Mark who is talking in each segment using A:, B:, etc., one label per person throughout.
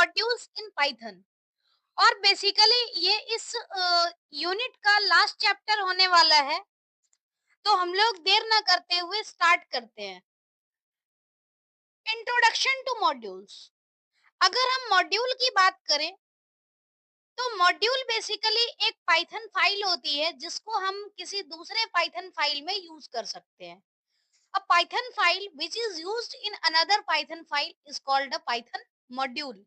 A: Modules in Python. और basically ये इस यूनिट का लास्ट चैप्टर होने वाला है, तो हम लोग देर ना करते हुए स्टार्ट करते हैं। Introduction two modules. अगर हम मॉड्यूल की बात करें, तो मॉड्यूल बेसिकली एक पाइथन फाइल होती है जिसको हम किसी दूसरे पाइथन फाइल में यूज कर सकते हैं। A Python file which is used in another python file is called a python module।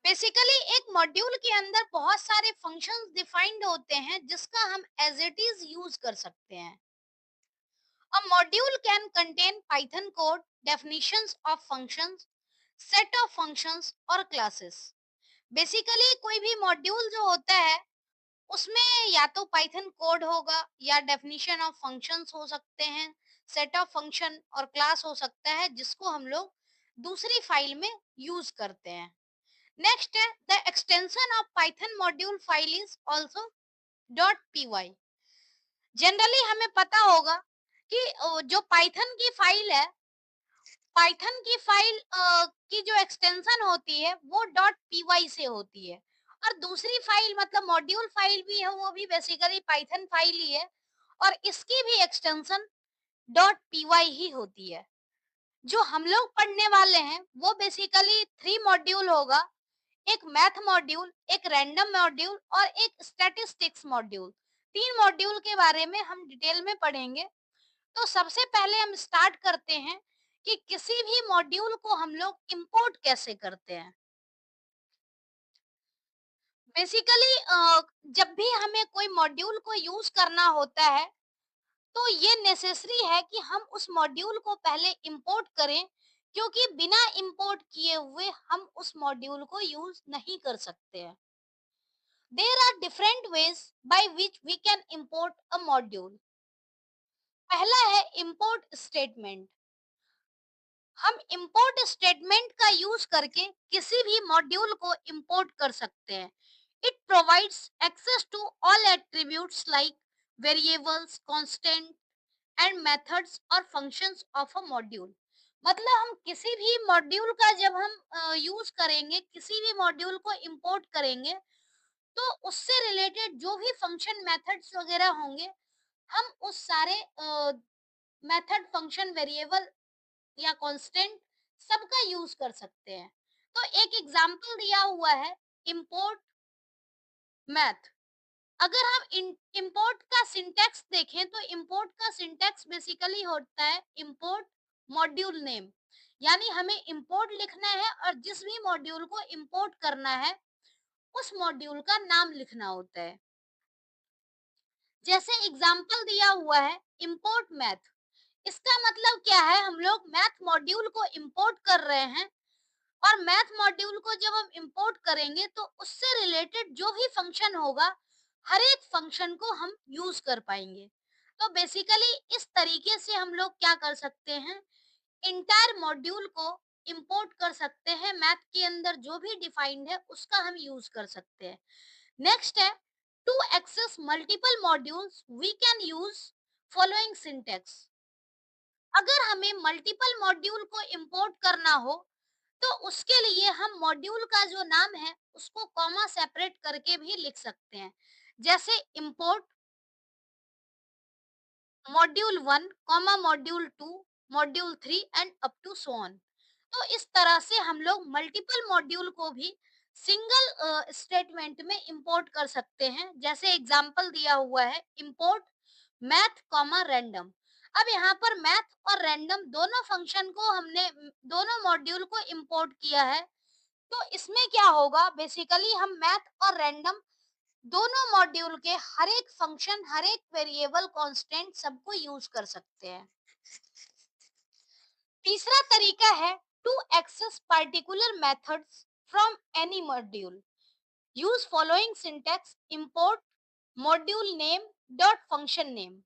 A: Basically एक मॉड्यूल के अंदर बहुत सारे फंक्शंस डिफाइंड होते हैं जिसका हम एज इट इज यूज कर सकते हैं। अ module can contain Python code, definitions of functions, set of functions और क्लासेस। बेसिकली कोई भी मॉड्यूल जो होता है उसमें या तो पाइथन कोड होगा या डेफिनेशन ऑफ फंक्शंस हो सकते हैं, सेट ऑफ फंक्शन और क्लास हो सकता है जिसको हम लोग दूसरी फाइल में यूज करते हैं। नेक्स्ट है the extension of Python module file is also dot P. Generally हमें पता होगा कि जो पाइथन की फाइल है, पाइथन की फाइल की जो एक्सटेंशन होती है वो डॉट पी से होती है। और दूसरी फाइल मतलब मॉड्यूल फाइल भी है, वो भी बेसिकली पाइथन फाइल ही है और इसकी भी एक्सटेंशन डॉट पी ही होती है। जो हम लोग पढ़ने वाले हैं वो बेसिकली 3 मॉड्यूल होगा। एक मैथ मॉड्यूल, एक रैंडम मॉड्यूल और एक स्टैटिस्टिक्स मॉड्यूल। 3 मॉड्यूल के बारे में हम डिटेल में पढ़ेंगे। तो सबसे पहले हम स्टार्ट करते हैं कि किसी भी मॉड्यूल को हम लोग इंपोर्ट कैसे करते हैं। बेसिकली जब भी हमें कोई मॉड्यूल को यूज करना होता है, तो ये नेसेसरी है कि हम उस मॉड्यूल को पहले इंपोर्ट करें, क्योंकि बिना इंपोर्ट किए हुए हम उस मॉड्यूल को यूज नहीं कर सकते हैं। There are different ways by which we can import a module। पहला है import स्टेटमेंट। हम import स्टेटमेंट का यूज करके किसी भी मॉड्यूल को इंपोर्ट कर सकते हैं। It provides access to all attributes like variables, constant and methods or functions of a module। मतलब हम किसी भी मॉड्यूल का जब हम यूज करेंगे, किसी भी मॉड्यूल को इंपोर्ट करेंगे, तो उससे रिलेटेड जो भी फंक्शन मेथड्स वगैरह होंगे, हम उस सारे मेथड, फंक्शन, वेरिएबल या कांस्टेंट सबका यूज कर सकते हैं। तो एक एग्जांपल दिया हुआ है इंपोर्ट मैथ। अगर हम इंपोर्ट का सिंटैक्स देखें, तो इंपोर्ट का सिंटैक्स बेसिकली होता है इंपोर्ट मॉड्यूल नेम। यानी हमें इंपोर्ट लिखना है और जिस भी मॉड्यूल को इंपोर्ट करना है उस मॉड्यूल का नाम लिखना होता है। जैसे एग्जांपल दिया हुआ है इंपोर्ट मैथ। इसका मतलब क्या है, हम लोग मैथ मॉड्यूल को इंपोर्ट कर रहे हैं और मैथ मॉड्यूल को जब हम इंपोर्ट करेंगे तो उससे रिलेटेड जो भी फंक्शन होगा, हर एक फंक्शन को हम यूज कर पाएंगे। तो बेसिकली इस तरीके से हम लोग क्या कर सकते हैं, इंटायर मॉड्यूल को इंपोर्ट कर सकते हैं। मैथ के अंदर जो भी डिफाइंड है उसका हम यूज कर सकते हैं। नेक्स्ट है to access multiple modules we can use following syntax. अगर हमें मल्टीपल मॉड्यूल को इंपोर्ट करना हो, तो उसके लिए हम मॉड्यूल का जो नाम है उसको कॉमा सेपरेट करके भी लिख सकते हैं। जैसे import module 1 comma module 2 module 3 and up to so on. तो इस तरह से हम लोग मल्टीपल मॉड्यूल को भी सिंगल स्टेटमेंट में इंपोर्ट कर सकते हैं। जैसे एग्जांपल दिया हुआ है इंपोर्ट मैथ कॉमा रैंडम। अब यहाँ पर मैथ और रैंडम दोनों फंक्शन को हमने दोनों मॉड्यूल को इंपोर्ट किया है। तो इसमें क्या होगा, बेसिकली हम मैथ और रैंडम दोनों मॉड्यूल के हर एक फंक्शन, हर एक वेरिएबल, कांस्टेंट सबको यूज कर सकते हैं। तीसरा तरीका है to access particular methods from any module. Use following syntax import module name dot function name.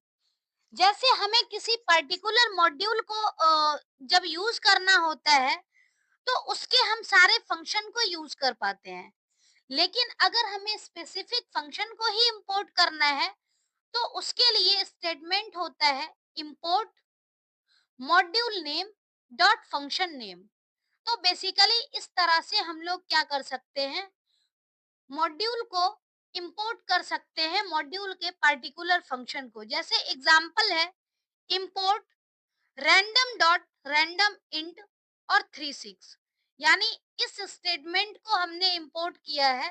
A: जैसे हमें किसी पर्टिकुलर मॉड्यूल को जब यूज करना होता है, तो उसके हम सारे फंक्शन को यूज कर पाते हैं। लेकिन अगर हमें स्पेसिफिक फंक्शन को ही इंपोर्ट करना है, तो उसके लिए स्टेटमेंट होता है import module name dot function name. तो बेसिकली इस तरह से हम लोग क्या कर सकते हैं, मॉड्यूल को इंपोर्ट कर सकते हैं मॉड्यूल के पार्टिकुलर फंक्शन को। जैसे एग्जांपल है import random dot random int और 36, यानी इस स्टेटमेंट को हमने इंपोर्ट किया है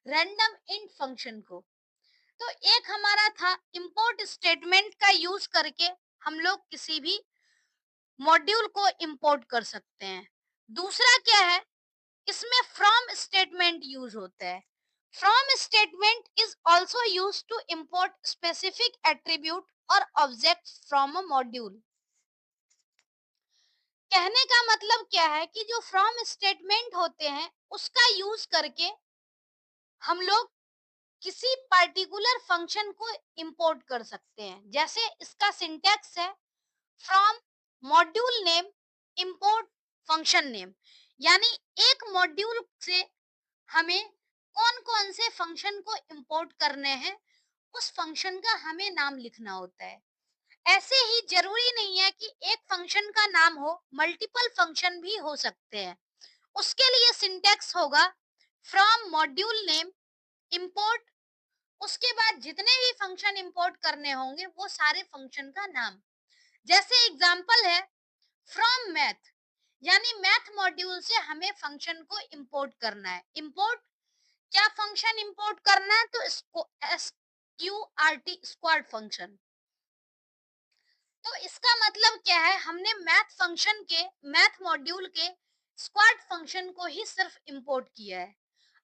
A: रैंडम इंट फंक्शन को। तो एक हमारा था इंपोर्ट स्टेटमेंट का यूज करके हम लोग किसी भी मॉड्यूल को इंपोर्ट कर सकते हैं। दूसरा क्या है, इसमें फ्रॉम स्टेटमेंट यूज होता है। From statement is also used to import specific attribute और ऑब्जेक्ट फ्रॉम अ मॉड्यूल। कहने का मतलब क्या है कि जो फ्रॉम स्टेटमेंट होते हैं उसका यूज करके हम लोग किसी पर्टिकुलर फंक्शन को इंपोर्ट कर सकते हैं। जैसे इसका सिंटैक्स है from module name import function name, यानी एक मॉड्यूल से हमें कौन कौन से फंक्शन को इंपोर्ट करने हैं उस फंक्शन का हमें नाम लिखना होता है। ऐसे ही जरूरी नहीं है कि एक फंक्शन का नाम हो, मल्टीपल फंक्शन भी हो सकते हैं। उसके लिए सिंटैक्स होगा फ्रॉम मॉड्यूल नेम इंपोर्ट, उसके बाद जितने भी फंक्शन इंपोर्ट करने होंगे वो सारे फंक्शन का नाम। जैसे एग्जांपल है फ्रॉम मैथ, यानी मैथ मॉड्यूल से हमें फंक्शन को इंपोर्ट करना है। इंपोर्ट क्या फंक्शन इंपोर्ट करना है, तो SQRT स्क्वाड फंक्शन। तो इसका मतलब क्या है, हमने मैथ मॉड्यूल के स्क्वाड फंक्शन को ही सिर्फ इंपोर्ट किया है।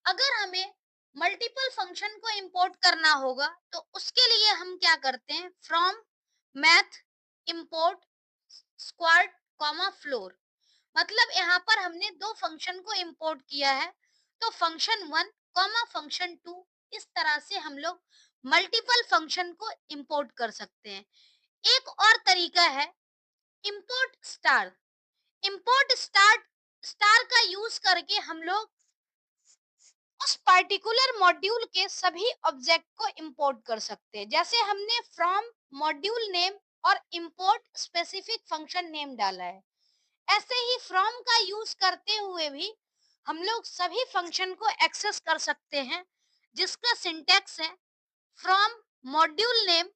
A: अगर हमें मल्टीपल फंक्शन को इंपोर्ट करना होगा तो उसके लिए हम क्या करते हैं, from math import squad comma floor. मतलब यहाँ पर हमने दो फंक्शन को इंपोर्ट किया है, तो function one comma function two, इस तरह से हम लोग मल्टीपल फंक्शन को इंपोर्ट कर सकते हैं। एक और तरीका है import star. Import star star का यूज करके हम लोग उस पर्टिकुलर मॉड्यूल के सभी ऑब्जेक्ट को इंपोर्ट कर सकते हैं। जैसे हमने फ्रॉम मॉड्यूल नेम और इंपोर्ट स्पेसिफिक फंक्शन नेम डाला है, ऐसे ही फ्रॉम का यूज करते हुए भी हम लोग सभी फंक्शन को एक्सेस कर सकते हैं, जिसका सिंटैक्स है from module name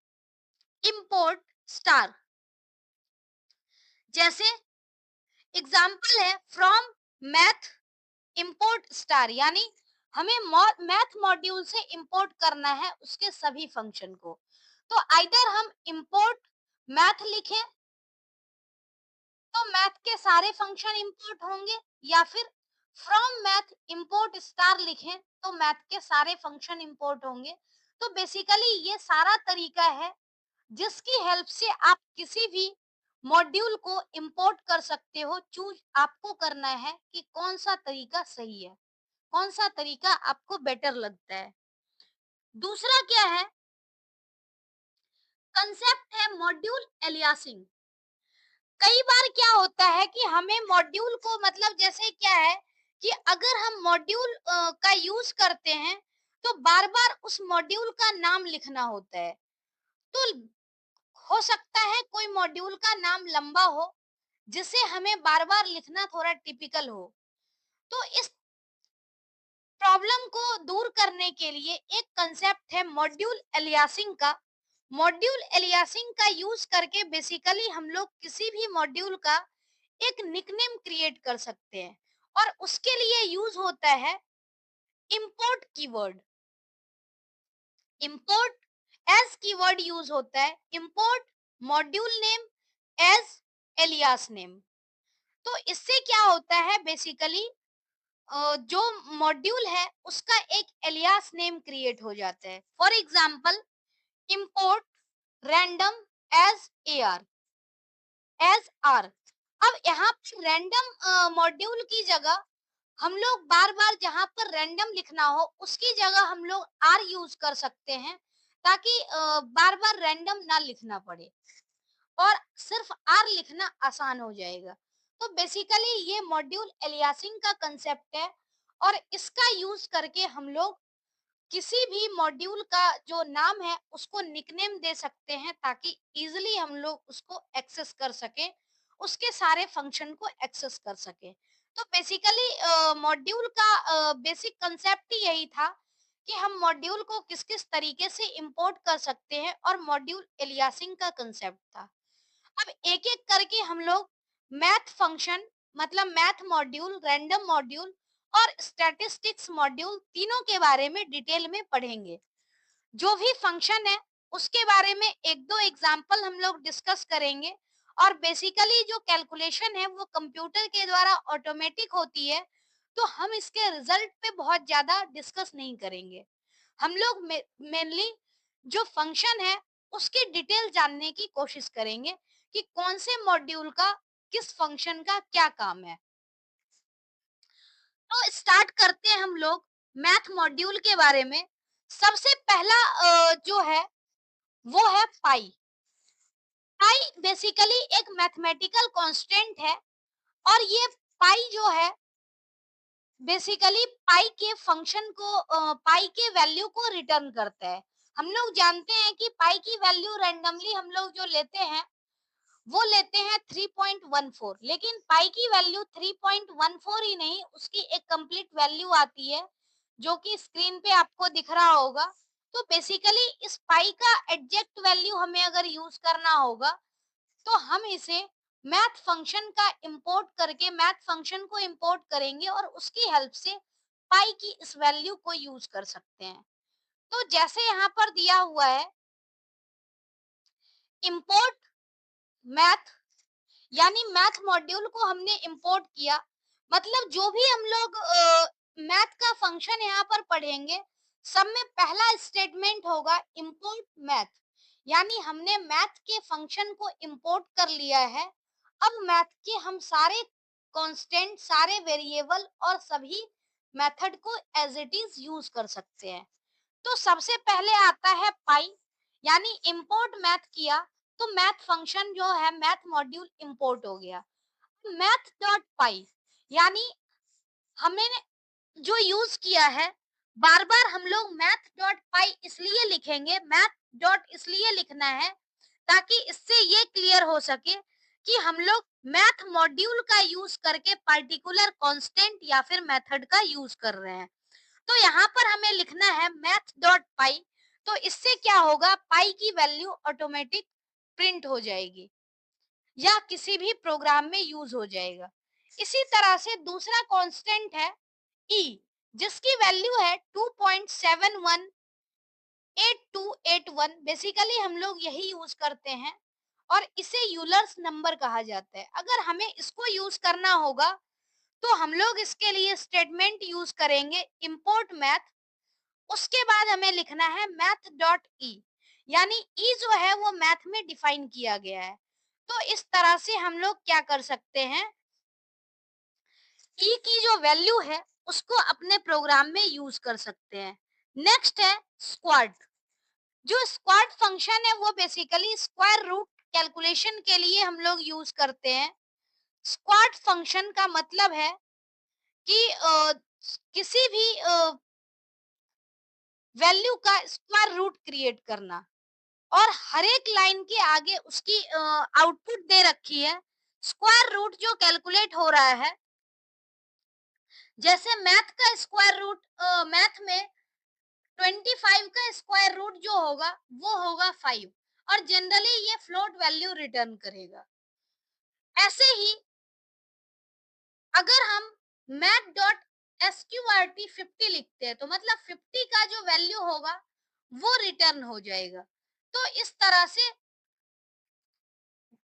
A: import star. जैसे एग्जांपल है फ्रॉम मैथ इंपोर्ट स्टार, यानी हमें मैथ मॉड्यूल से इंपोर्ट करना है उसके सभी फंक्शन को। तो आइदर हम इंपोर्ट मैथ लिखें तो मैथ के सारे फंक्शन इंपोर्ट होंगे, या फिर फ्रॉम मैथ इंपोर्ट स्टार लिखें तो मैथ के सारे फंक्शन इंपोर्ट होंगे। तो बेसिकली ये सारा तरीका है जिसकी हेल्प से आप किसी भी मॉड्यूल को इंपोर्ट कर सकते हो। चूज आपको करना है कि कौन सा तरीका सही है, कौन सा तरीका आपको बेटर लगता है। दूसरा क्या है, कंसेप्ट है मॉड्यूल एलियासिंग। कई बार क्या होता है कि हमें मॉड्यूल को मतलब जैसे क्या है कि अगर हम मॉड्यूल का यूज करते हैं तो बार बार उस मॉड्यूल का नाम लिखना होता है। तो हो सकता है कोई मॉड्यूल का नाम लंबा हो जिसे हमें बार बार लिखना थोड़ा टिपिकल हो। तो इस प्रॉब्लम को दूर करने के लिए एक कंसेप्ट है मॉड्यूल एलियासिंग का। मॉड्यूल एलियासिंग का यूज करके बेसिकली हम लोग किसी भी मॉड्यूल का एक निकनेम क्रिएट कर सकते हैं, और उसके लिए यूज होता है import keyword. Import as keyword use होता है import module name as alias name. तो इससे क्या होता है बेसिकली, जो मॉड्यूल है उसका एक एलियास नेम क्रिएट हो जाता है। For example import random as AR as R. अब यहाँ पर रैंडम मॉड्यूल की जगह हम लोग बार बार जहाँ पर रैंडम लिखना हो उसकी जगह हम लोग आर यूज कर सकते हैं, ताकि बार बार रैंडम ना लिखना पड़े और सिर्फ आर लिखना आसान हो जाएगा। तो बेसिकली ये मॉड्यूल एलियासिंग का कंसेप्ट है, और इसका यूज करके हम लोग किसी भी मॉड्यूल का जो नाम है उसको निकनेम दे सकते हैं, ताकि इजीली हम लोग उसको एक्सेस कर सकें, उसके सारे फंक्शन को एक्सेस कर सकें। तो बेसिकली मॉड्यूल का बेसिक कंसेप्ट ही यही था कि हम मॉड्यूल को किस किस तरीके से इंपोर्ट कर सकते हैं, और मॉड्यूल एलियासिंग का कंसेप्ट था। अब एक एक करके हम लोग मैथ फंक्शन, मतलब मैथ मॉड्यूल, रैंडम मॉड्यूल और स्टैटिस्टिक्स मॉड्यूल, तीनों के बारे में डिटेल में पढ़ेंगे। जो भी फंक्शन है उसके बारे में एक दो एग्जाम्पल हम लोग डिस्कस करेंगे, और बेसिकली जो कैलकुलेशन है वो कंप्यूटर के द्वारा ऑटोमेटिक होती है, तो हम इसके रिजल्ट पे बहुत ज्यादा डिस्कस नहीं करेंगे। हम लोग मेनली जो फंक्शन है उसकी डिटेल जानने की कोशिश करेंगे कि कौन से मॉड्यूल का किस फंक्शन का क्या काम है। तो स्टार्ट करते हैं हम लोग मैथ मॉड्यूल के बारे में। सबसे पहला जो है वो है पाई। पाई बेसिकली एक मैथमेटिकल कांस्टेंट है, और ये पाई जो है बेसिकली पाई के फंक्शन को, पाई के वैल्यू को रिटर्न करता है। हम लोग जानते हैं कि पाई की वैल्यू रैंडमली हम लोग जो लेते हैं वो लेते हैं 3.14, लेकिन पाई की वैल्यू 3.14 ही नहीं, उसकी एक कंप्लीट वैल्यू आती है जो कि स्क्रीन पे आपको दिख रहा होगा। तो बेसिकली इस पाई का एग्जैक्ट वैल्यू हमें अगर यूज करना होगा तो हम इसे मैथ फंक्शन का इंपोर्ट करके मैथ फंक्शन को इंपोर्ट करेंगे और उसकी हेल्प से पाई की इस वैल्यू को यूज कर सकते हैं। तो जैसे यहाँ पर दिया हुआ है इंपोर्ट मैथ, यानी मैथ मॉड्यूल को हमने इंपोर्ट किया, मतलब जो भी हम लोग मैथ का फंक्शन यहाँ पर पढ़ेंगे सब में पहला स्टेटमेंट होगा इंपोर्ट मैथ, यानी हमने मैथ के फंक्शन को इंपोर्ट कर लिया है। अब मैथ के हम सारे कांस्टेंट, सारे वेरिएबल और सभी मेथड को एज इट इज यूज कर सकते हैं। तो सबसे पहले आता है पाई, यानी इंपोर्ट मैथ किया तो मैथ फंक्शन जो है मैथ मॉड्यूल इंपोर्ट हो गया। मैथ डॉट पाई, यानी हमने जो यूज किया है, बार बार हम लोग मैथ डॉट पाई इसलिए लिखेंगे, मैथ डॉट इसलिए लिखना है ताकि इससे ये क्लियर हो सके कि हम लोग मैथ मॉड्यूल का यूज करके पर्टिकुलर कांस्टेंट या फिर मेथड का यूज कर रहे हैं। तो यहाँ पर हमें लिखना है मैथ डॉट पाई, तो इससे क्या होगा, पाई की वैल्यू ऑटोमेटिक प्रिंट हो जाएगी या किसी भी प्रोग्राम में यूज हो जाएगा। इसी तरह से दूसरा कांस्टेंट है ई, जिसकी वैल्यू है 2.718281। बेसिकली हम लोग यही यूज करते हैं और इसे यूलर्स नंबर कहा जाता है। अगर हमें इसको यूज करना होगा तो हम लोग इसके लिए स्टेटमेंट यूज करेंगे इंपोर्ट मैथ, उसके बाद हमें लिखना है मैथ डॉट ई, यानी ई जो है वो मैथ में डिफाइन किया गया है। तो इस तरह से हम लोग क्या कर सकते हैं, ई की जो वैल्यू है उसको अपने प्रोग्राम में यूज कर सकते हैं। नेक्स्ट है स्क्वाड। जो स्क्वाड फंक्शन है वो बेसिकली स्क्वायर रूट कैलकुलेशन के लिए हम लोग यूज करते हैं। स्क्वाड फंक्शन का मतलब है कि किसी भी वैल्यू का स्क्वायर रूट क्रिएट करना, और हर एक लाइन के आगे उसकी आउटपुट दे रखी है। स्क्वायर रूट जो कैलकुलेट हो रहा है, जैसे मैथ का स्क्वायर रूट, मैथ में 25 का स्क्वायर रूट जो होगा वो होगा 5, और जनरली ये फ्लोट वैल्यू रिटर्न करेगा। ऐसे ही अगर हम मैथ डॉट एसक्यूआरटी 50 लिखते हैं तो मतलब 50 का जो वैल्यू होगा वो रिटर्न हो जाएगा। तो इस तरह से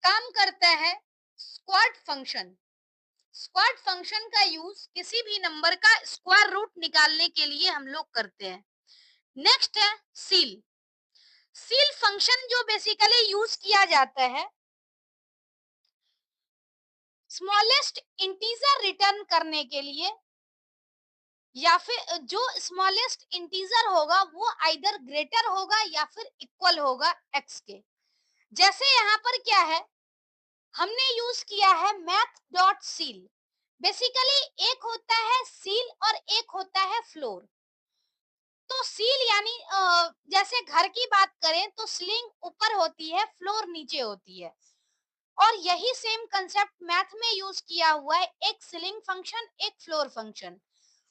A: काम करता है स्क्वाड फंक्शन। स्क्वाड फंक्शन का यूज किसी भी नंबर का स्क्वायर रूट निकालने के लिए हम लोग करते हैं। नेक्स्ट है सील। सील फंक्शन जो बेसिकली यूज किया जाता है स्मॉलेस्ट इंटीजर रिटर्न करने के लिए, या फिर जो स्मॉलेस्ट इंटीजर होगा वो आइदर ग्रेटर होगा या फिर इक्वल होगा एक्स के। जैसे यहाँ पर क्या है, हमने यूज किया है मैथ डॉट सील। बेसिकली एक होता है सील और एक होता है फ्लोर। तो सील यानी जैसे घर की बात करें तो सीलिंग ऊपर होती है, फ्लोर नीचे होती है, और यही सेम कंसेप्ट मैथ में यूज किया हुआ है, एक सीलिंग फंक्शन, एक फ्लोर फंक्शन।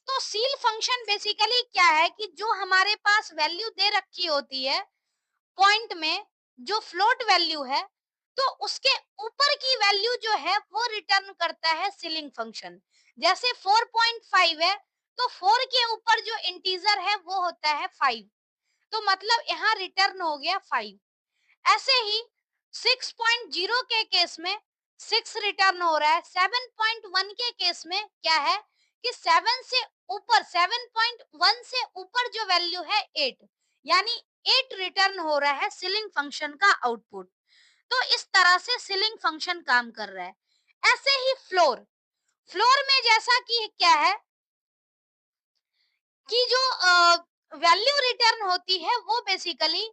A: तो सील फंक्शन बेसिकली क्या है कि जो हमारे पास वैल्यू दे रखी होती है पॉइंट में, जो फ्लोट वैल्यू है, तो उसके ऊपर की वैल्यू जो है वो रिटर्न करता है सीलिंग फंक्शन। जैसे 4.5 है, तो 4 के ऊपर जो इंटीजर है वो होता है 5, तो मतलब यहाँ रिटर्न हो गया 5। ऐसे ही 6.0 के केस में 6 रिटर्न हो रहा है। 7.1 के केस में क्या है कि 7 से ऊपर, 7.1 से ऊपर जो वैल्यू है 8, यानी 8 रिटर्न हो रहा है सीलिंग फंक्शन का आउटपुट। तो इस तरह से सीलिंग फंक्शन काम कर रहा है। ऐसे ही फ्लोर, फ्लोर में जैसा कि क्या है कि जो वैल्यू रिटर्न होती है वो बेसिकली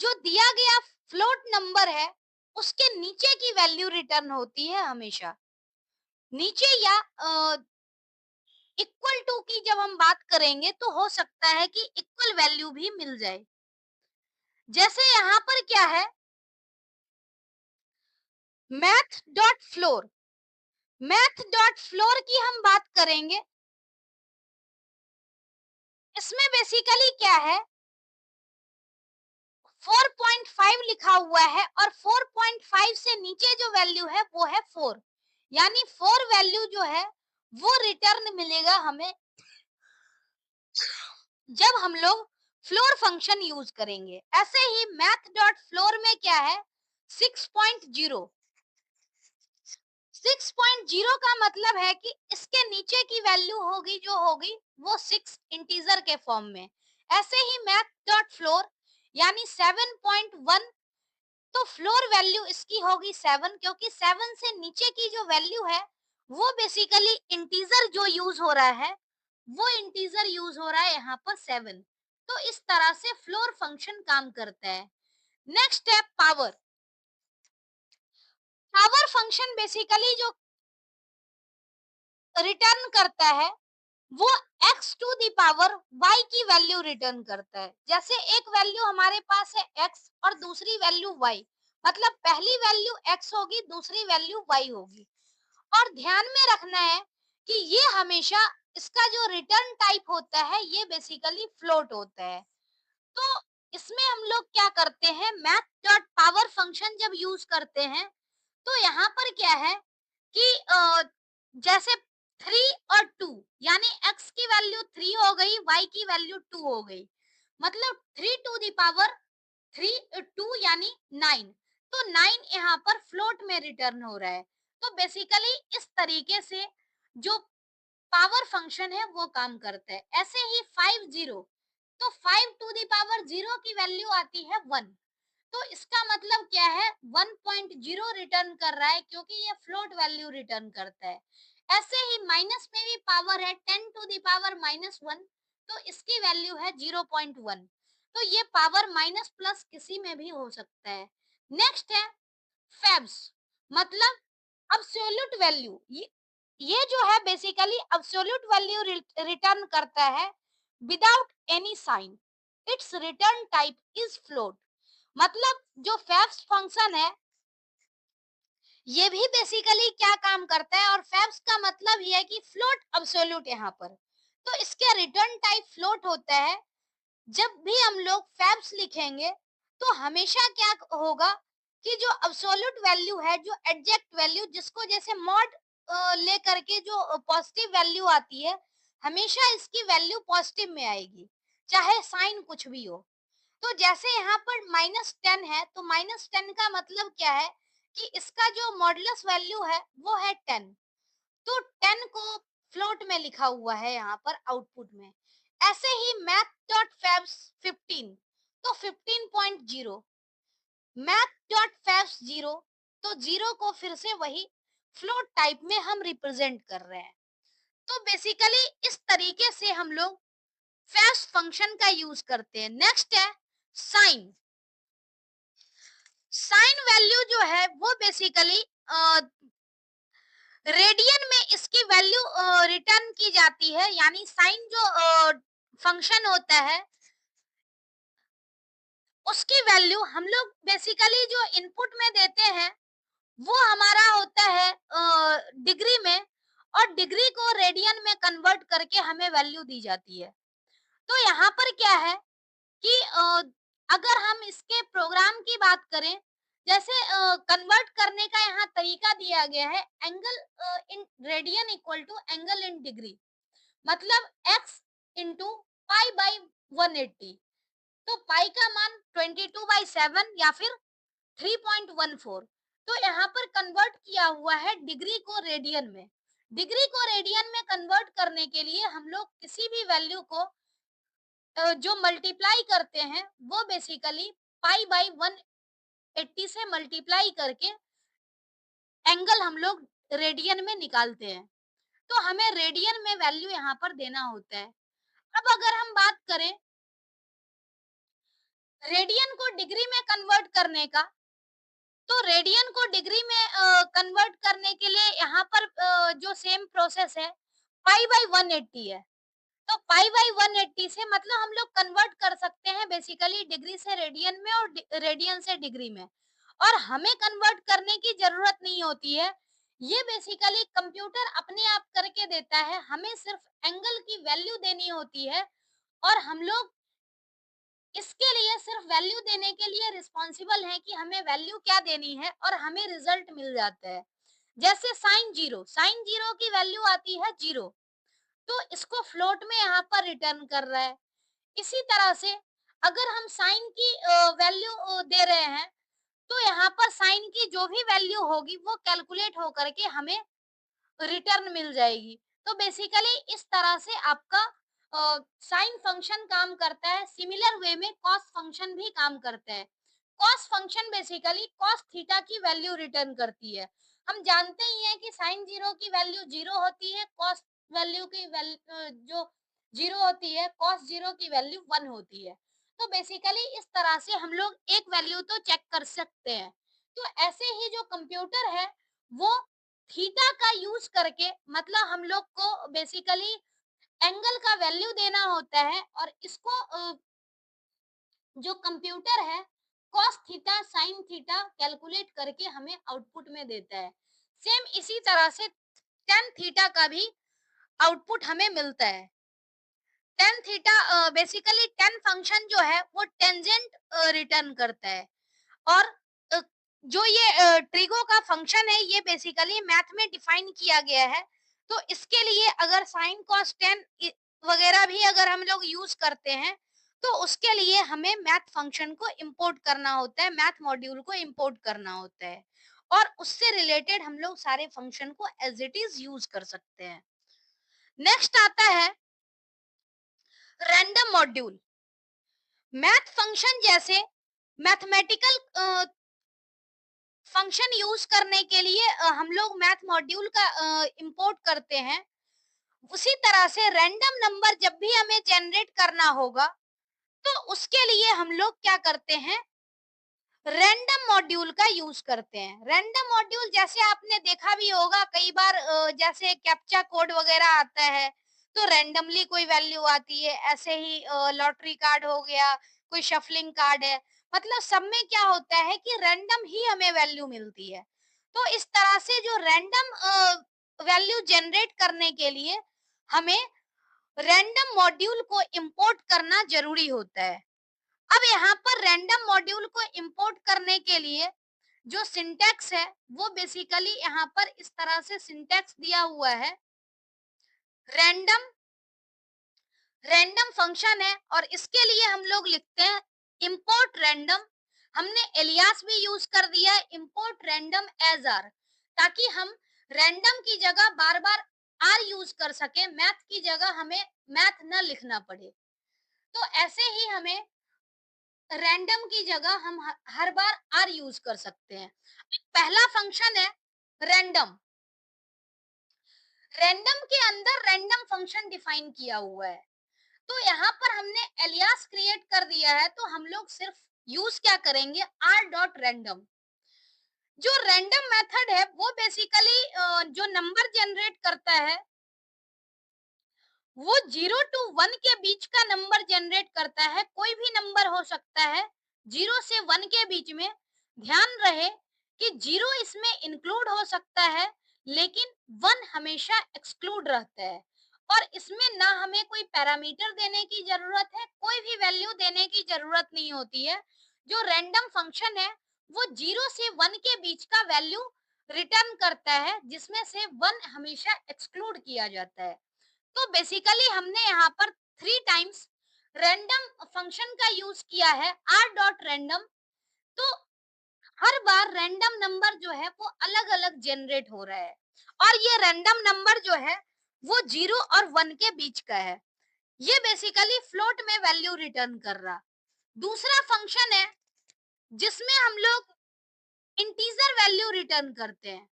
A: जो दिया गया फ्लोट नंबर है उसके नीचे की वैल्यू रिटर्न होती है हमेशा। नीचे या इक्वल टू की जब हम बात करेंगे तो हो सकता है कि इक्वल वैल्यू भी मिल जाए। जैसे यहाँ पर क्या है, math dot floor, math dot floor की हम बात करेंगे। इसमें बेसिकली क्या है, 4.5 लिखा हुआ है और 4.5 से नीचे जो वैल्यू है वो है 4, यानी 4 वैल्यू जो है वो रिटर्न मिलेगा हमें जब हम लोग फ्लोर फंक्शन यूज करेंगे। ऐसे ही मैथ डॉट फ्लोर में क्या है, 6.0, 6.0 का मतलब है कि इसके नीचे की वैल्यू होगी जो होगी वो 6 इंटीजर के फॉर्म में। ऐसे ही मैथ डॉट फ्लोर यानी 7.1, तो फ्लोर वैल्यू इसकी होगी 7, क्योंकि 7 से नीचे की जो वैल्यू है वो बेसिकली इंटीजर जो यूज हो रहा है, वो इंटीजर यूज हो रहा है यहाँ पर 7। तो इस तरह से फ्लोर फंक्शन काम करता है। नेक्स्ट है पावर। पावर फंक्शन बेसिकली जो रिटर्न करता है वो x to the power y की वैल्यू रिटर्न करता है। जैसे एक वैल्यू हमारे पास है x और दूसरी वैल्यू y, मतलब पहली वैल्यू x होगी, दूसरी वैल्यू y होगी। और ध्यान में रखना है कि ये हमेशा इसका जो रिटर्न टाइप होता है ये बेसिकली फ्लोट होता है। तो इसमें हम लोग क्या करते हैं, मैथ डॉट पावर फंक्शन जब यूज करते हैं तो यहाँ पर क्या है कि जैसे 3 और 2, यानी x की वैल्यू 3 हो गई, y की वैल्यू 2 हो गई, मतलब 3 टू द पावर 3 2 यानी 9, तो 9 यहाँ पर फ्लोट में रिटर्न हो रहा है। तो बेसिकली इस तरीके से जो पावर फंक्शन है वो काम करता है। ऐसे ही 5 0, तो 5 टू द पावर 0 की वैल्यू आती है 1, तो इसका मतलब क्या है, 1.0 रिटर्न कर रहा है क्योंकि ये फ्लोट वैल्यू रिटर्न करता है। ऐसे ही माइनस में भी पावर है 10 टू द पावर -1, तो इसकी वैल्यू है 0.1, तो ये पावर माइनस प्लस किसी में भी हो सकता है। नेक्स्ट है फेब्स, मतलब अब्सोल्यूट वैल्यू। ये जो है बेसिकली अब्सोल्यूट वैल्यू रिटर्न करता है without any sign, it's return type is float. मतलब जो फैब्स फंक्शन है ये भी बेसिकली क्या काम करता है, और फैब्स का मतलब ये है कि फ्लोट अब्सोल्यूट यहाँ पर, तो इसके रिटर्न टाइप फ्लोट होता है। जब भी हम लोग फैब्स लिखेंगे तो हमेशा क्या होगा कि जो अब्सोल्यूट वैल्यू है, जो एग्जैक्ट वैल्यू जिसको जैसे मॉड लेकर के जो पॉजिटिव वैल्यू आती है, हमेशा इसकी वैल्यू पॉजिटिव में आएगी, चाहे साइन कुछ भी हो। तो जैसे यहाँ पर -10 है, तो -10 का मतलब क्या है कि इसका जो मॉडुलस वैल्यू है वो है 10, तो 10 को फ्लोट में लिखा हुआ है यहाँ पर आउटपुट में। ऐसे ही मैथ डॉट फैब्स 15, तो 15.0, मैथ डॉट फैब्स 0, तो 0 को फिर से वही फ्लोट टाइप में हम रिप्रेजेंट कर रहे हैं। तो बेसिकली इस तरीके से हम लोग फैब्स फंक्शन का यूज करते हैं। नेक्स्ट है साइन। साइन वैल्यू जो है वो बेसिकली रेडियन में इसकी वैल्यू रिटर्न की जाती है, यानी साइन जो फंक्शन होता है उसकी वैल्यू हम लोग बेसिकली जो इनपुट में देते हैं वो हमारा होता है डिग्री में, और डिग्री को रेडियन में कन्वर्ट करके हमें वैल्यू दी जाती है। तो यहाँ पर क्या है कि अगर हम इसके प्रोग्राम की बात करें, जैसे कन्वर्ट करने का यहाँ तरीका दिया गया है, angle in radian equal to angle in degree, मतलब x इंटू पाई बाई 180। तो पाई का मान 22/7 या फिर 3.14। तो यहाँ पर कन्वर्ट किया हुआ है डिग्री को रेडियन में। डिग्री को रेडियन में कन्वर्ट करने के लिए हम लोग किसी भी वैल्यू को जो मल्टीप्लाई करते हैं वो बेसिकली पाई बाई 180 से मल्टीप्लाई करके एंगल हम लोग रेडियन में निकालते हैं। तो हमें रेडियन में वैल्यू यहाँ पर देना होता है। अब अगर हम बात करें रेडियन को डिग्री में कन्वर्ट करने का, तो रेडियन को डिग्री में कन्वर्ट करने के लिए यहाँ पर जो सेम प्रोसेस है पाई बाई 180 है। तो पाई बाई 180 से मतलब हम लोग कन्वर्ट कर सकते हैं बेसिकली डिग्री से रेडियन में और रेडियन से डिग्री में, और हमें कन्वर्ट करने की जरूरत नहीं होती है। ये बेसिकली कंप्यूटर अपने आप करके देता है, हमें सिर्फ एंगल की वैल्यू देनी होती है, और हम लोग इसके लिए सिर्फ वैल्यू देने के लिए रिस्पॉन्सिबल हैं कि हमें वैल्यू क्या देनी है, और हमें रिजल्ट मिल जाता है। जैसे साइन जीरो की वैल्यू आती है 0, तो इसको फ्लोट में यहाँ पर रिटर्न कर रहा है। इसी तरह से अगर हम साइन की वैल्यू दे रहे हैं, तो यहाँ पर साइन की जो भी वैल्यू होगी वो कैलकुलेट होकर के हमें रिटर्न मिल जाएगी। तो बेसिकली इस तरह से आपका साइन फंक्शन काम करता है। सिमिलर वे में कॉस फंक्शन भी काम करता है। Cos function basically cos theta की वैल्यू रिटर्न करती है। हम जानते ही हैं कि साइन जीरो की वैल्यू जीरो होती है, कॉस वैल्यू की जो जीरो होती है, कॉस जीरो की वैल्यू 1 होती है। तो बेसिकली इस तरह से हम लोग एक वैल्यू तो चेक कर सकते हैं। तो ऐसे ही जो कंप्यूटर है वो थीटा का यूज करके, मतलब हम लोग को बेसिकली एंगल का वैल्यू देना होता है, और इसको जो कंप्यूटर है cos theta sine theta calculate करके हमें आउटपुट में देता है। सेम इसी तरह से टेन थीटा का भी आउटपुट हमें मिलता है। Tan theta basically ten function जो है वो टेंजेंट रिटर्न करता है, और अ, जो ये ट्रिगो का फंक्शन है ये बेसिकली मैथ में डिफाइन किया गया है। तो इसके लिए अगर साइन कॉस टेन वगैरह भी अगर हम लोग यूज करते हैं, तो उसके लिए हमें मैथ फंक्शन को इंपोर्ट करना होता है, मैथ मॉड्यूल को इंपोर्ट करना होता है, और उससे रिलेटेड हम लोग सारे फंक्शन को एज इट इज यूज कर सकते हैं। नेक्स्ट आता है रैंडम मॉड्यूल। मैथ फंक्शन जैसे मैथमेटिकल फंक्शन यूज करने के लिए हम लोग मैथ मॉड्यूल का इंपोर्ट करते हैं। उसी तरह से रैंडम नंबर जब भी हमें जनरेट करना होगा, तो उसके लिए हम लोग क्या करते हैं, रैंडम मॉड्यूल का यूज करते हैं। रैंडम मॉड्यूल जैसे आपने देखा भी होगा कई बार, जैसे कैप्चा कोड वगैरह आता है तो रैंडमली कोई वैल्यू आती है। ऐसे ही लॉटरी कार्ड हो गया, कोई शफलिंग कार्ड है, मतलब सब में क्या होता है कि रैंडम ही हमें वैल्यू मिलती है। तो इस तरह से जो रैंडम वैल्यू जनरेट करने के लिए हमें रैंडम मॉड्यूल को इंपोर्ट करना जरूरी होता है। अब यहाँ पर रैंडम मॉड्यूल को इंपोर्ट करने के लिए जो सिंटैक्स है वो बेसिकली यहाँ पर इस तरह से सिंटैक्स दिया हुआ है। रैंडम रैंडम फंक्शन है, और इसके लिए हम लोग लिखते हैं इंपोर्ट रैंडम। हमने एलियास भी यूज कर दिया है, इंपोर्ट रैंडम एज आर, ताकि हम रैंडम की जगह बार बार आर यूज कर सके, मैथ की जगह हमें मैथ न लिखना पड़े। तो ऐसे ही हमें रैंडम की जगह हम हर बार आर यूज कर सकते हैं। पहला फंक्शन है रैंडम। रैंडम के अंदर रैंडम फंक्शन डिफाइन किया हुआ है। तो यहाँ पर हमने एलियास क्रिएट कर दिया है, तो हम लोग सिर्फ यूज क्या करेंगे, आर डॉट रैंडम। जो रैंडम मेथड है वो बेसिकली जो नंबर जनरेट करता है वो 0 to 1 के बीच का नंबर जनरेट करता है। कोई भी नंबर हो सकता है 0 से 1 के बीच में। ध्यान रहे कि 0 इसमें इंक्लूड हो सकता है, लेकिन 1 हमेशा एक्सक्लूड रहता है। और इसमें ना हमें कोई पैरामीटर देने की ज़रूरत है, कोई भी वैल्यू देने की ज़रूरत नहीं होती है। जो रैंडम फंक्शन है, वो 0 से 1 के बीच का वैल्यू रिटर्न करता है, जिसमें से 1 हमेशा एक्सक्लूड किया जाता है। तो बेसिकली हमने यहाँ पर 3 टाइम्स रैंडम फंक्शन का यूज़ किया है, r.random। तो हर बार रैंडम नंबर जो है वो अलग-अलग जनरेट हो रहा है, और ये रैंडम नंबर जो है वो 0 और 1 के बीच का है। ये बेसिकली फ्लोट में वैल्यू रिटर्न कर रहा। दूसरा फंक्शन है जिसमें हम लोग इंटीजर वैल्यू रिटर्न करते हैं।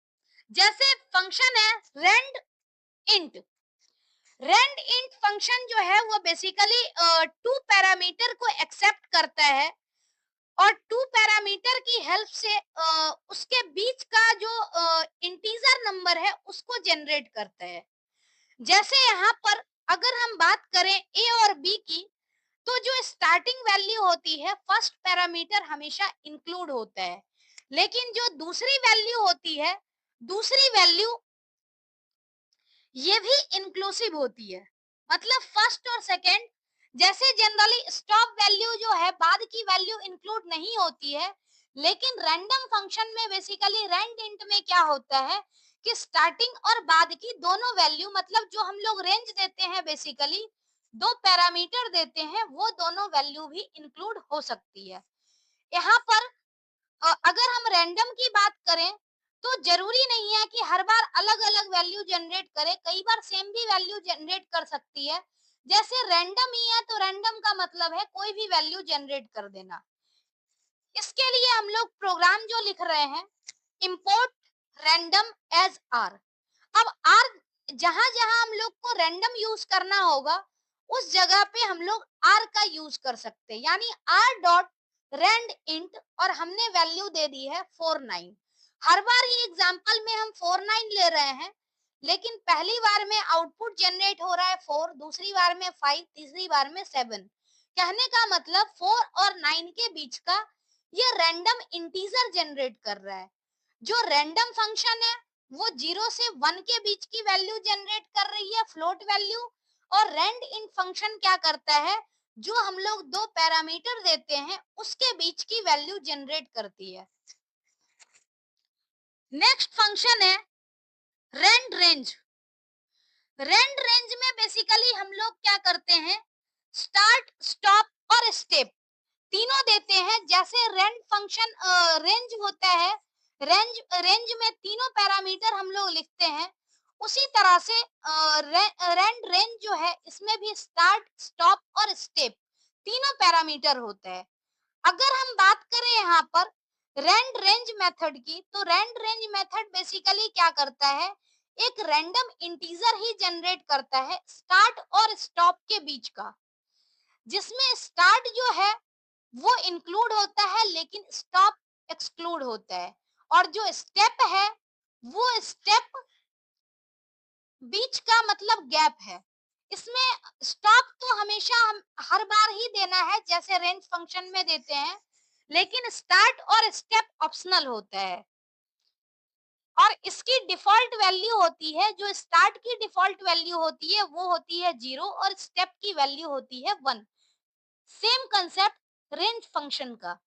A: जैसे फंक्शन है randint. Randint function जो है वो बेसिकली टू पैरामीटर को एक्सेप्ट करता है, और टू पैरामीटर की हेल्प से उसके बीच का जो इंटीजर नंबर है उसको जनरेट करता है। जैसे यहाँ पर अगर हम बात करें ए और बी की, तो जो स्टार्टिंग वैल्यू होती है फर्स्ट पैरामीटर हमेशा इंक्लूड होता है, लेकिन जो दूसरी वैल्यू होती है, दूसरी वैल्यू ये भी इंक्लूसिव होती है। मतलब फर्स्ट और सेकंड, जैसे जनरली स्टॉप वैल्यू जो है बाद की वैल्यू इंक्लूड नहीं होती है, लेकिन रैंडम फंक्शन में बेसिकली रैंड इंट में क्या होता है कि स्टार्टिंग और बाद की दोनों वैल्यू, मतलब जो हम लोग रेंज देते हैं, बेसिकली दो पैरामीटर देते हैं, वो दोनों वैल्यू भी इंक्लूड हो सकती है। यहाँ पर अगर हम रैंडम की बात करें, तो जरूरी नहीं है कि हर बार अलग-अलग वैल्यू जनरेट करे, कई बार सेम भी वैल्यू जनरेट कर सकती है। जैसे रैंडम ही है तो रैंडम का मतलब है कोई भी वैल्यू जनरेट कर देना। इसके लिए हम लोग प्रोग्राम जो लिख रहे हैं, इंपोर्ट रैंडम एज आर। अब आर जहां जहां हम लोग को रैंडम यूज करना होगा, उस जगह पे हम लोग आर का यूज कर सकते हैं, यानी आर डॉट रैंड इंट, और हमने वैल्यू दे दी है 49। हर बार ही एग्जांपल में हम 49 ले रहे हैं, लेकिन पहली बार में आउटपुट जनरेट हो रहा है 4, दूसरी बार में 5, तीसरी बार में 7। कहने का मतलब 4 और 9 के बीच का ये रैंडम इंटीजर जनरेट कर रहा है। जो रैंडम फंक्शन है वो 0 से 1 के बीच की वैल्यू जनरेट कर रही है, फ्लोट वैल्यू। और रैंड इन फंक्शन क्या करता है, जो हम लोग दो पैरामीटर देते हैं उसके बीच की वैल्यू जनरेट करती है। नेक्स्ट फंक्शन है रैंड रेंज। रैंड रेंज में बेसिकली हम लोग क्या करते हैं, स्टार्ट, स्टॉप और स्टेप तीनों देते हैं। जैसे रेंज फंक्शन रेंज होता है, रेंज रेंज में तीनों पैरामीटर हम लोग लिखते हैं, उसी तरह से रेंड रेंज जो है इसमें भी स्टार्ट, स्टॉप और स्टेप तीनों पैरामीटर होते हैं। अगर हम बात करें यहाँ पर रैंड रेंज मेथड की, तो रैंड रेंज मेथड बेसिकली क्या करता है, एक रैंडम इंटीजर ही जनरेट करता है स्टार्ट और स्टॉप के बीच का, जिसमें स्टार्ट जो है वो इंक्लूड होता है, लेकिन स्टॉप एक्सक्लूड होता है। और जो स्टेप है वो स्टेप बीच का मतलब गैप है। इसमें स्टॉप तो हमेशा हम हर बार ही देना है, जैसे रेंज फंक्शन में देते हैं, लेकिन स्टार्ट और स्टेप ऑप्शनल होता है। और इसकी डिफॉल्ट वैल्यू होती है, जो स्टार्ट की डिफॉल्ट वैल्यू होती है वो होती है 0, और स्टेप की वैल्यू होती है 1। सेम कंसेप्ट रेंज फंक्शन का।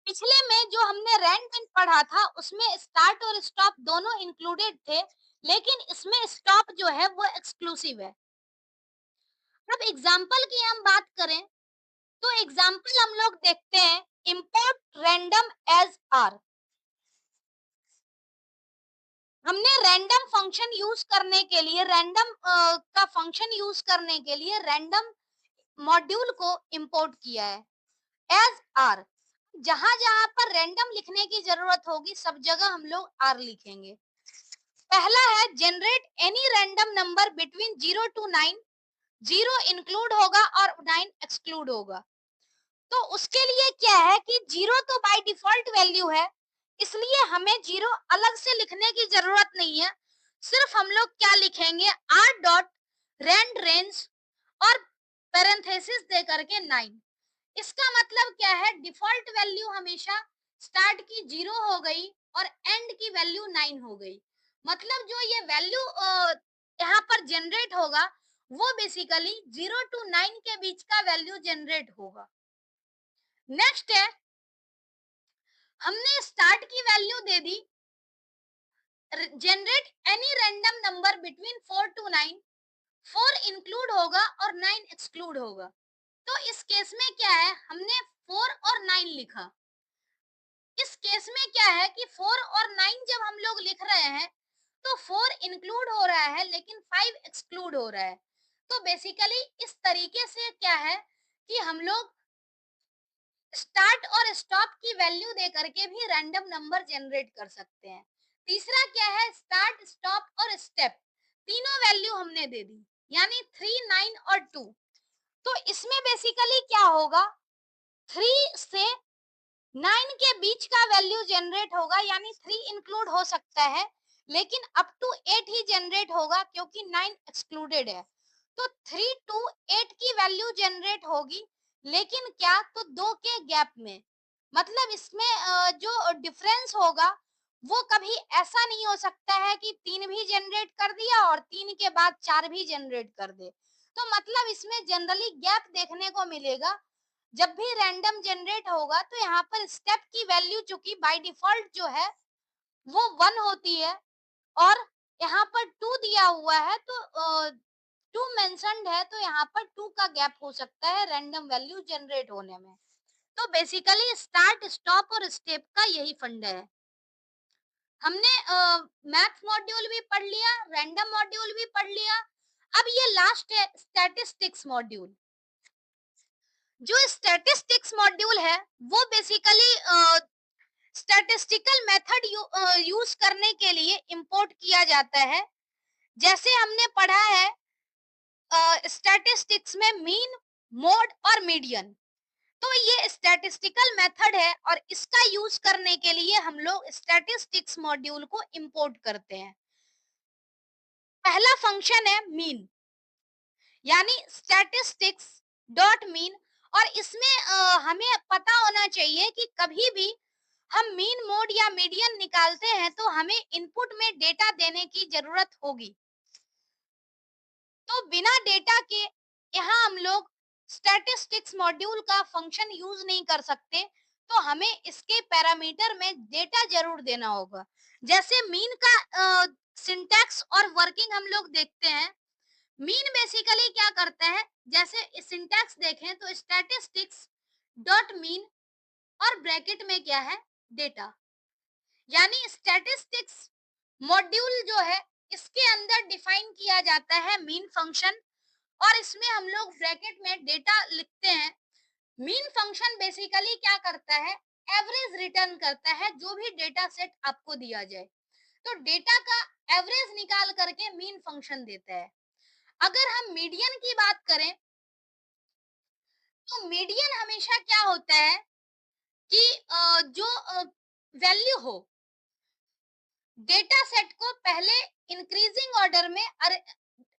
A: पिछले में जो हमने रैंक में पढ़ा था उसमें स्टार्ट और स्टॉप दोनों इंक्लूडेड थे, लेकिन इसमें स्टॉप जो है वो एक्सक्लूसिव है। अब एग्जाम्पल की हम बात करें, तो एग्जाम्पल हम लोग देखते हैं, इंपोर्ट रैंडम एज आर। हमने रैंडम फंक्शन यूज करने के लिए, रैंडम का फंक्शन यूज करने के लिए रैंडम मॉड्यूल को इंपोर्ट किया है एज आर। जहां जहां पर रैंडम लिखने की जरूरत होगी सब जगह हम लोग आर लिखेंगे। पहला है generate any random number between 0 to 9। 0 include होगा और 9 एक्सक्लूड होगा। तो उसके लिए क्या है कि 0 तो बाय डिफॉल्ट वैल्यू है, इसलिए हमें 0 अलग से लिखने की जरूरत नहीं है। सिर्फ हम लोग क्या लिखेंगे, आर डॉट रैंड रेंज और पैरेंथेसिस दे करके 9। इसका मतलब क्या है, डिफॉल्ट वैल्यू हमेशा स्टार्ट की 0 हो गई और एंड की वैल्यू 9 हो गई। मतलब जो ये वैल्यू यहाँ पर जनरेट होगा वो बेसिकली 0 टू 9 के बीच का वैल्यू जनरेट होगा। नेक्स्ट है, हमने स्टार्ट की वैल्यू दे दी generate any random number between 4 to 9। 4 include होगा और 9 एक्सक्लूड होगा। तो इस केस में क्या है, हमने 4 और 9 लिखा। इस केस में क्या है कि 4 और 9 जब हम लोग लिख रहे हैं तो 4 इंक्लूड हो रहा है लेकिन 5 एक्सक्लूड हो रहा है। तो बेसिकली इस तरीके से क्या है कि हम लोग स्टार्ट और स्टॉप की वैल्यू दे करके भी रैंडम नंबर जनरेट कर सकते हैं। तीसरा क्या है, स्टार्ट स्टॉप और स्टेप, तीनों वैल्यू हमने दे दी, यानी 3 9 और 2। तो इसमें बेसिकली क्या होगा, 3 से 9 के बीच का वैल्यू जनरेट होगा, यानी 3 इंक्लूड हो सकता है लेकिन अप टू 8 ही जनरेट होगा क्योंकि 9 एक्सक्लूडेड है। तो 3 टू 8 की वैल्यू जनरेट होगी, लेकिन क्या, तो 2 के गैप में। मतलब इसमें जो डिफरेंस होगा वो कभी ऐसा नहीं हो सकता है कि 3 भी जनरेट कर दिया और 3 के बाद 4 भी जनरेट कर दे। तो मतलब इसमें जनरली गैप देखने को मिलेगा। जब भी रैंडम जनरेट होगा तो यहाँ पर स्टेप की वैल्यू चूंकि बाय डिफॉल्ट जो है वो 1 होती है और यहाँ पर 2 दिया हुआ है तो 2 मेंशन्ड है तो यहाँ पर 2 का गैप हो सकता है रैंडम वैल्यू जनरेट होने में। तो बेसिकली स्टार्ट स्टॉप और स्टेप का यही फंडा है। हमने मैथ मॉड्यूल भी पढ़ लिया, रैंडम मॉड्यूल भी पढ़ लिया। अब ये लास्ट है स्टैटिस्टिक्स मॉड्यूल। जो स्टैटिस्टिक्स मॉड्यूल है वो बेसिकली स्टैटिस्टिकल मेथड यूज करने के लिए इंपोर्ट किया जाता है। जैसे हमने पढ़ा है स्टैटिस्टिक्स में मीन, मोड और मीडियन। तो ये स्टैटिस्टिकल मेथड है और इसका यूज करने के लिए हम लोग स्टैटिस्टिक्स मॉड्यूल को इंपोर्ट करते हैं। पहला फंक्शन है मीन, यानी स्टैटिस्टिक्स डॉट मीन। और इसमें हमें पता होना चाहिए कि कभी भी हम मीन, मोड या मीडियन निकालते हैं तो हमें इनपुट में डेटा देने की जरूरत होगी। तो बिना डेटा के यहाँ हम लोग स्टैटिस्टिक्स मॉड्यूल का फंक्शन यूज नहीं कर सकते। तो हमें इसके पैरामीटर में डेटा जरूर देना होगा। जैसे मीन का सिंटैक्स और वर्किंग हम लोग देखते हैं। मीन बेसिकली क्या करता है, जैसे सिंटैक्स देखें तो स्टैटिस्टिक्स डॉट मीन और ब्रैकेट में क्या है, डेटा। यानी स्टैटिस्टिक्स मॉड्यूल जो है इसके अंदर डिफाइन किया जाता है मीन फंक्शन और इसमें हम लोग ब्रैकेट में डेटा लिखते हैं। मीन फंक्शन बेसिकली क्या करता है, एवरेज रिटर्न करता है जो भी डेटा सेट आपको दिया जाए। तो डेटा का एवरेज निकाल करके मीन फंक्शन देता है। अगर हम मीडियन की बात करें तो मीडियन हमेशा क्या होता है कि जो वैल्यू हो, डेटा सेट को पहले इंक्रीजिंग ऑर्डर में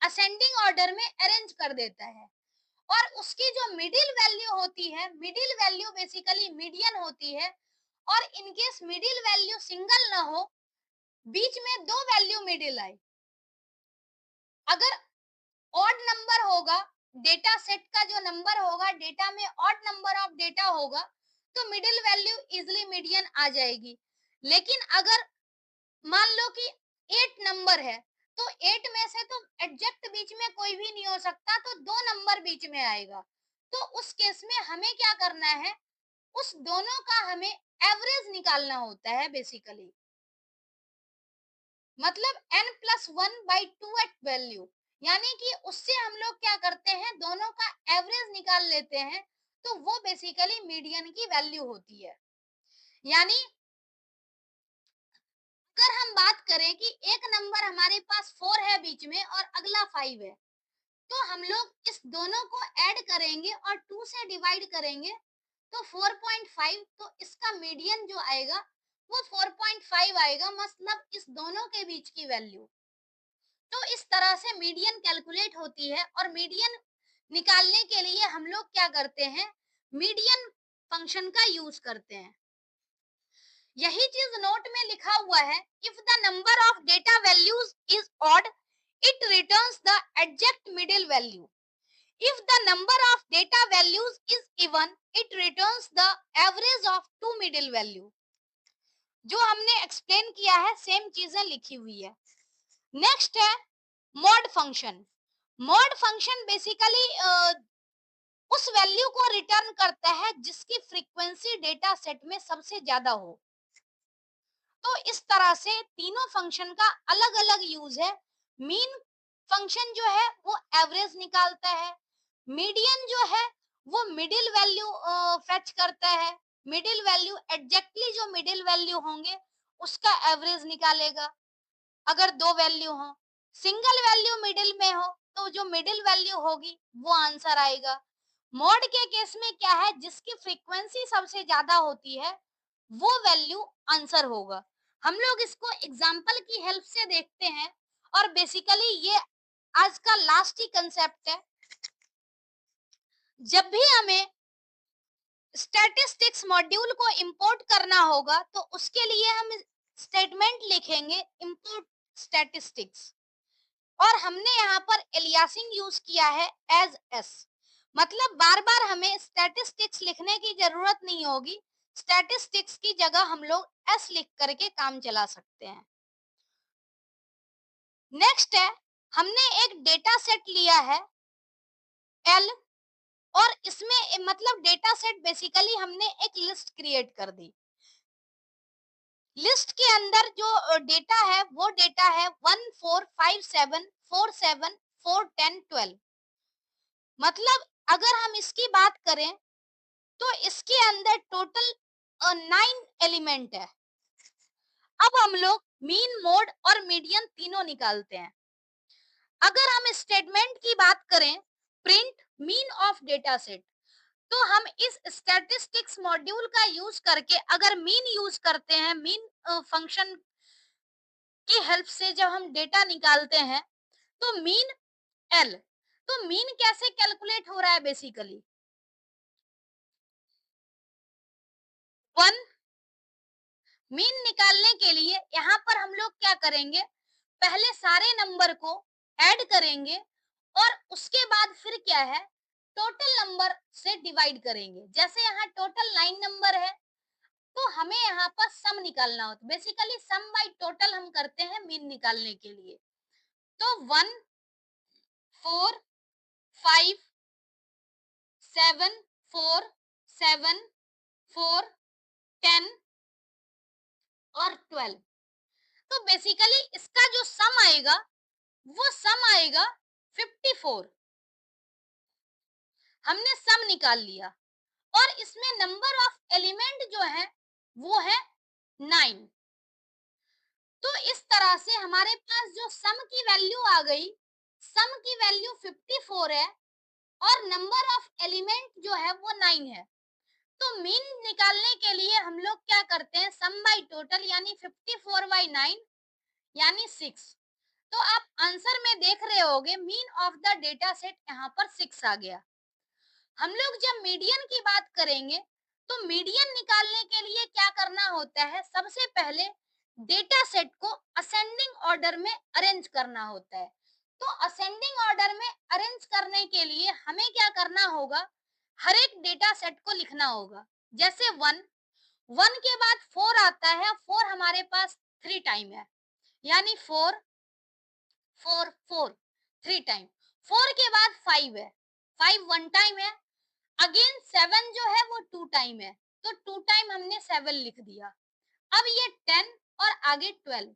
A: असेंडिंग ऑर्डर में अरेंज कर देता है और उसकी जो मिडिल वैल्यू होती है, मिडिल वैल्यू बेसिकली मीडियन होती है। और इनकेस मिडिल वैल्यू सिंगल ना हो, बीच में दो वैल्यू मिडिल आए, अगर ऑड नंबर होगा, डेटा सेट का जो नंबर होगा, डेटा में ऑड नंबर ऑफ डेटा होगा तो मिडिल वैल्यू इजिली मीडियन आ जाएगी। लेकिन अगर मान लो कि 8 नंबर है तो 8 में से तो एग्जैक्ट बीच में कोई भी नहीं हो सकता, तो दो नंबर बीच में आएगा। तो उस केस में हमें क्या करना है, उस दोनों का हमें एवरेज निकालना होता है बेसिकली। मतलब n plus one by two at value, यानी कि उससे हम लोग क्या करते हैं, दोनों का एवरेज निकाल लेते हैं। तो वो बेसिकली मीडियन की वैल्यू होती है। यानी अगर हम बात करें कि एक नंबर हमारे पास 4 है बीच में और अगला 5 है, तो हम लोग इस दोनों को ऐड करेंगे और 2 से डिवाइड करेंगे तो 4.5। तो इसका मीडियन जो आएगा वो 4.5 आएगा, मतलब इस दोनों के बीच की वैल्यू। तो इस तरह से मीडियन कैलकुलेट होती है और मीडियन निकालने के लिए हम लोग क्या करते हैं, मीडियन फंक्शन का यूज करते हैं। यही चीज नोट में लिखा हुआ है, if the number of data values is odd it returns the exact middle value, if the number of data values is even it returns the average of two middle value. जो हमने explain किया है same चीजें लिखी हुई है। Next है mod function. Mod function basically उस वैल्यू को रिटर्न करता है जिसकी फ्रीक्वेंसी डेटा सेट में सबसे ज्यादा हो। तो इस तरह से तीनों फंक्शन का अलग अलग यूज है। मीन फंक्शन जो है वो एवरेज निकालता है, मीडियन जो है वो मिडिल वैल्यू फेच करता है, मिडिल वैल्यू एग्जैक्टली जो मिडिल वैल्यू होंगे उसका एवरेज निकालेगा अगर दो वैल्यू हो। सिंगल वैल्यू मिडिल में हो तो जो मिडिल वैल्यू होगी वो आंसर आएगा। मॉड के केस में क्या है, जिसकी फ्रीक्वेंसी सबसे ज्यादा होती है वो वैल्यू आंसर होगा। हम लोग इसको एग्जाम्पल की हेल्प से देखते हैं और बेसिकली ये आज का लास्ट ही कंसेप्ट है। जब भी हमें स्टैटिस्टिक्स मॉड्यूल को इंपोर्ट करना होगा तो उसके लिए हम स्टेटमेंट लिखेंगे इंपोर्ट स्टैटिस्टिक्स, और हमने यहाँ पर एलियासिंग यूज किया है एज एस, मतलब बार बार हमें स्टैटिस्टिक्स लिखने की जरूरत नहीं होगी। स्टैटिस्टिक्स की जगह हम लोग एस लिख करके काम चला सकते हैं। नेक्स्ट है, हमने एक डेटा सेट लिया है एल, और इसमें मतलब डेटा सेट बेसिकली हमने एक लिस्ट क्रिएट कर दी। लिस्ट के अंदर जो डेटा है वो डेटा है 145747 410 12, मतलब अगर हम इसकी बात करें तो इसके अंदर टोटल 9 एलिमेंट है। अब हम लोग मीन मोड और मीडियन तीनों निकालते हैं। अगर हम स्टेटमेंट की बात करें print mean of data set, तो हम इस स्टैटिस्टिक्स मॉड्यूल का यूज करके अगर मीन यूज करते हैं, मीन फंक्शन की हेल्प से जब हम डेटा निकालते हैं तो मीन एल, तो मीन कैसे कैलकुलेट हो रहा है, बेसिकली वन मीन निकालने के लिए यहाँ पर हम लोग क्या करेंगे, पहले सारे नंबर को ऐड करेंगे और उसके बाद फिर क्या है टोटल नंबर से डिवाइड करेंगे। जैसे यहाँ टोटल 9 नंबर है तो हमें यहाँ पर सम निकालना होता है, बेसिकली सम बाय टोटल हम करते हैं मीन निकालने के लिए। तो 1 4 5 7 4 7 4 10 और 12, तो बेसिकली इसका जो सम आएगा वो सम आएगा 54। हमने सम निकाल लिया और इसमें नंबर ऑफ एलिमेंट जो है वो है 9। तो इस तरह से हमारे पास जो सम की वैल्यू आ गई, सम की वैल्यू 54 है और नंबर ऑफ एलिमेंट जो है वो 9 है। तो मीन निकालने के लिए हम लोग क्या करते हैं, सम बाय टोटल यानी 54 बाय 9 यानी 6। तो आप आंसर में देख रहे होगे mean of the data set यहाँ पर 6 आ गया। हम लोग जब मीडियन की बात करेंगे तो मीडियन निकालने के लिए क्या करना होता है, सबसे पहले डेटा सेट को असेंडिंग ऑर्डर में अरेंज करना होता है। तो असेंडिंग ऑर्डर में अरेंज करने के लिए हमें क्या करना होगा, हर एक डेटा सेट को लिखना होगा। जैसे 1 के बाद 4 आता है, 4 हमारे पास 3 टाइम है यानी 4 4 4 3 टाइम। 4 के बाद 5 है, 5 1 टाइम है। अगेन 7 जो है वो 2 टाइम है, तो 2 टाइम हमने 7 लिख दिया। अब ये 10 और आगे 12,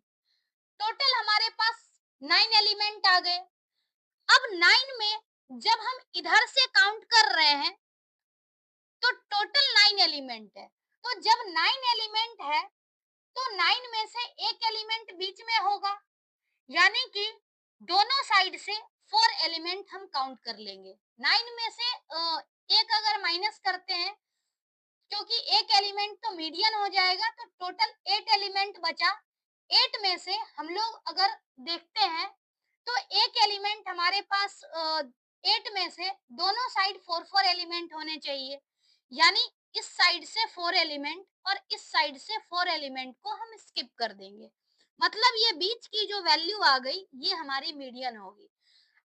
A: टोटल हमारे पास 9 एलिमेंट आ गए। अब 9 में जब हम इधर से काउंट कर रहे हैं तो टोटल 9 एलिमेंट है। तो जब 9 एलिमेंट है तो 9 में से एक एलिमेंट बीच में होगा, यानी कि दोनों साइड से 4 एलिमेंट हम काउंट कर लेंगे। 9 में से एक अगर माइनस करते हैं, क्योंकि एक एलिमेंट तो मीडियन हो जाएगा, तो टोटल 8 एलिमेंट बचा। 8 में से हम लोग अगर देखते हैं तो एक एलिमेंट हमारे पास 8 में से दोनों साइड 4 4 एलिमेंट होने चाहिए, यानी इस साइड से 4 एलिमेंट और इस साइड से 4 एलिमेंट को हम स्किप कर देंगे। मतलब ये बीच की जो वैल्यू आ गई ये हमारी मीडियन होगी।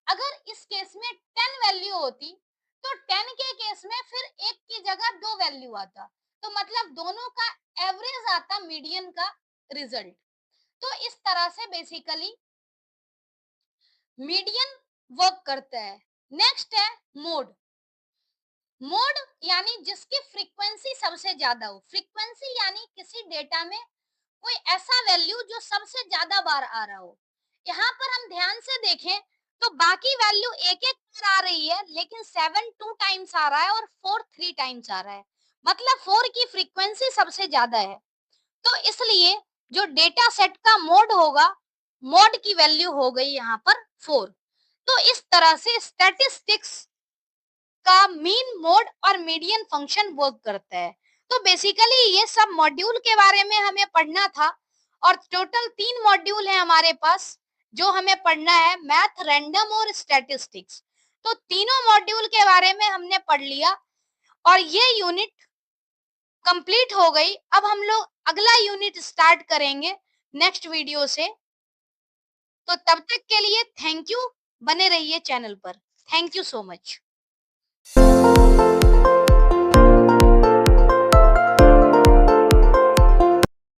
A: अगर इस केस में 10 वैल्यू होती तो 10 के केस में फिर एक की जगह 2 वैल्यू आता, तो मतलब दोनों का एवरेज आता मीडियन का रिजल्ट। तो इस तरह से बेसिकली मीडियन वर्क करता है। नेक्स्ट है मोड। मोड यानी जिसकी फ्रीक्वेंसी सबसे ज्यादा हो। फ्रीक्वेंसी यानी किसी डेटा में कोई ऐसा वैल्यू जो सबसे ज्यादा बार आ रहा हो। यहाँ पर हम ध्यान से देखें तो बाकी वैल्यू एक एक बार आ रही है, लेकिन 7 2 टाइम्स आ रहा है और 4 3 टाइम्स आ रहा है। मतलब 4 की फ्रीक्वेंसी सबसे ज्यादा है। तो इसलिए जो डेटा सेट का मोड होगा, मोड की वैल्यू हो गई यहाँ पर 4। तो इस तरह से स्टैटिस्टिक्स का मीन, मोड और मीडियन फंक्शन वर्क करता है। तो बेसिकली ये सब मॉड्यूल के बारे में हमें पढ़ना था, और टोटल 3 मॉड्यूल है हमारे पास जो हमें पढ़ना है, मैथ, रैंडम और स्टैटिस्टिक्स। तो तीनों मॉड्यूल के बारे में हमने पढ़ लिया और ये यूनिट कंप्लीट हो गई। अब हम लोग अगला यूनिट स्टार्ट करेंगे नेक्स्ट वीडियो से। तो तब तक के लिए थैंक यू, बने रहिए चैनल पर। Thank you so much.